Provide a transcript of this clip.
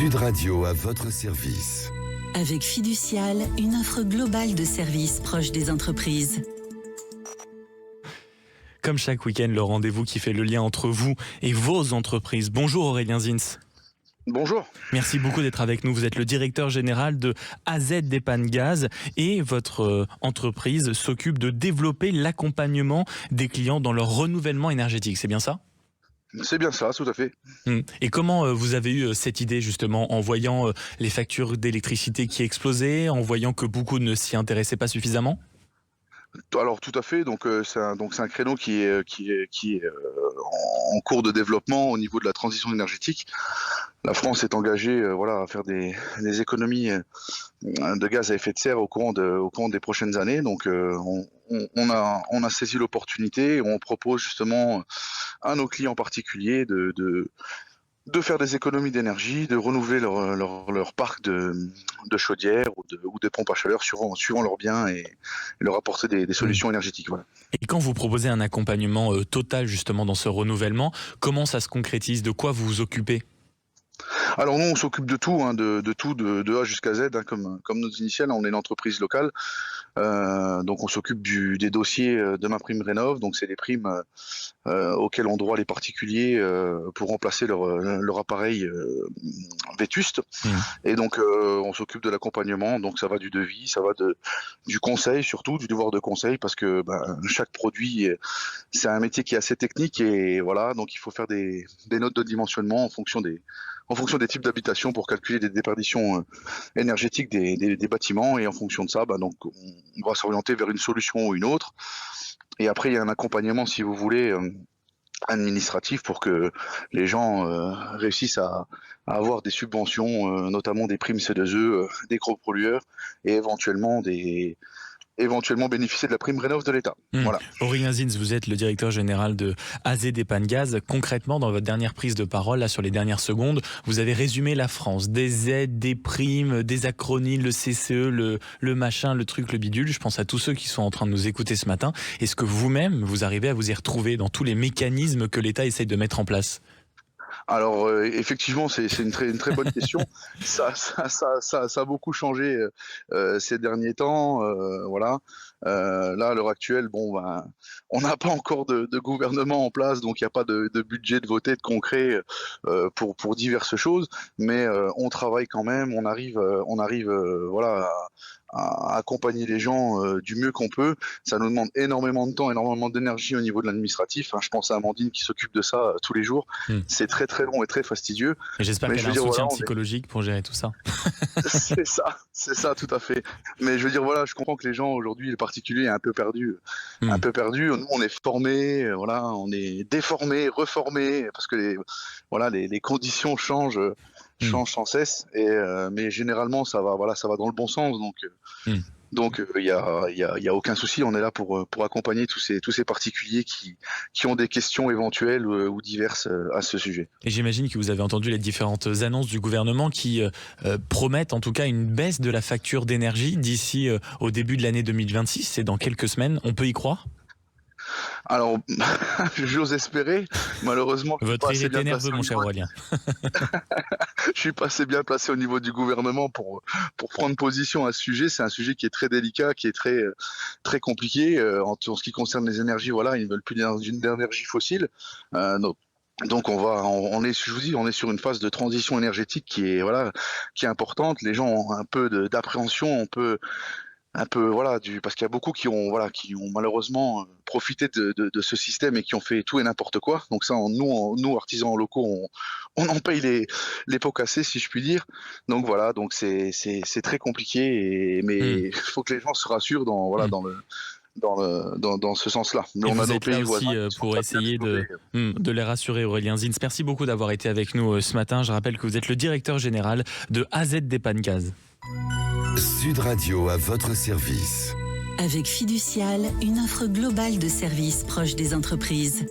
Sud Radio à votre service. Avec Fiducial, une offre globale de services proche des entreprises. Comme chaque week-end, le rendez-vous qui fait le lien entre vous et vos entreprises. Bonjour Aurélien Zins. Bonjour. Merci beaucoup d'être avec nous. Vous êtes le directeur général de AZ Dépanne Gaz et votre entreprise s'occupe de développer l'accompagnement des clients dans leur renouvellement énergétique. C'est bien ça ? C'est bien ça, tout à fait. Et comment vous avez eu cette idée justement en voyant les factures d'électricité qui explosaient, en voyant que beaucoup ne s'y intéressaient pas suffisamment ? Alors tout à fait. Donc c'est un créneau qui est en cours de développement au niveau de la transition énergétique. La France est engagée à faire des économies de gaz à effet de serre au courant des prochaines années. Donc on a saisi l'opportunité et on propose justement à nos clients particuliers de faire des économies d'énergie, de renouveler leur parc de chaudières ou de pompes à chaleur suivant leurs biens et leur apporter des solutions énergétiques. Voilà. Et quand vous proposez un accompagnement total justement dans ce renouvellement, comment ça se concrétise ? De quoi vous vous occupez ? Alors nous, on s'occupe de tout, de tout, de A jusqu'à Z, comme nos initiales. On est une entreprise locale, donc on s'occupe des dossiers de MaPrimeRénov'. Donc c'est des primes auxquelles ont droit les particuliers pour remplacer leur appareil vétuste. Et donc on s'occupe de l'accompagnement. Donc ça va du devis, ça va du conseil, surtout du devoir de conseil, parce que chaque produit, c'est un métier qui est assez technique et voilà. Donc il faut faire des notes de dimensionnement en fonction des types d'habitations pour calculer des déperditions énergétiques des bâtiments, et en fonction de ça, donc on va s'orienter vers une solution ou une autre. Et après, il y a un accompagnement, si vous voulez, administratif pour que les gens réussissent à avoir des subventions, notamment des primes C2E, des gros pollueurs, et éventuellement bénéficier de la prime Rénov' de l'État. Voilà. Aurélien Zins, vous êtes le directeur général de AZ Dépanne Gaz. Concrètement, dans votre dernière prise de parole, là, sur les dernières secondes, vous avez résumé la France. Des aides, des primes, des acronymes, le CCE, le machin, le truc, le bidule. Je pense à tous ceux qui sont en train de nous écouter ce matin. Est-ce que vous-même, vous arrivez à vous y retrouver dans tous les mécanismes que l'État essaye de mettre en place ? Alors effectivement, c'est une très bonne question. Ça a beaucoup changé ces derniers temps. Là, à l'heure actuelle, on n'a pas encore de gouvernement en place, donc il n'y a pas de budget de voté de concret pour diverses choses. Mais on travaille quand même. On arrive à accompagner les gens du mieux qu'on peut. Ça nous demande énormément de temps, énormément d'énergie au niveau de l'administratif. Je pense à Amandine qui s'occupe de ça tous les jours. C'est très très long et très fastidieux. Et j'espère qu'elle a un soutien psychologique pour gérer tout ça. C'est ça, tout à fait. Mais je veux dire, je comprends que les gens aujourd'hui, les particuliers, un peu perdus. Nous, on est formés, on est déformés, reformés, parce que les conditions changent sans cesse, mais généralement ça va dans le bon sens, donc il y a aucun souci. On est là pour accompagner tous ces particuliers qui ont des questions éventuelles ou diverses à ce sujet. Et j'imagine que vous avez entendu les différentes annonces du gouvernement qui promettent en tout cas une baisse de la facture d'énergie d'ici au début de l'année 2026. C'est dans quelques semaines. On peut y croire ? Alors, j'ose espérer. Malheureusement, votre rire est nerveux, mon cher Aurélien. Je suis pas assez bien placé au niveau du gouvernement pour prendre position à ce sujet. C'est un sujet qui est très délicat, qui est très très compliqué en ce qui concerne les énergies. Ils ne veulent plus d'énergie fossile. Donc on est sur une phase de transition énergétique qui est importante. Les gens ont un peu d'appréhension, parce qu'il y a beaucoup qui ont malheureusement profité de ce système et qui ont fait tout et n'importe quoi. Donc ça, nous artisans locaux, on en paye les pots cassés, si je puis dire. Donc donc c'est très compliqué, mais il faut que les gens se rassurent dans ce sens-là. Mais on a des pays aussi pour essayer de les rassurer, Aurélien Zins. Merci beaucoup d'avoir été avec nous ce matin. Je rappelle que vous êtes le directeur général de AZ Dépanne Gaz. Sud Radio à votre service. Avec Fiducial, une offre globale de services proche des entreprises.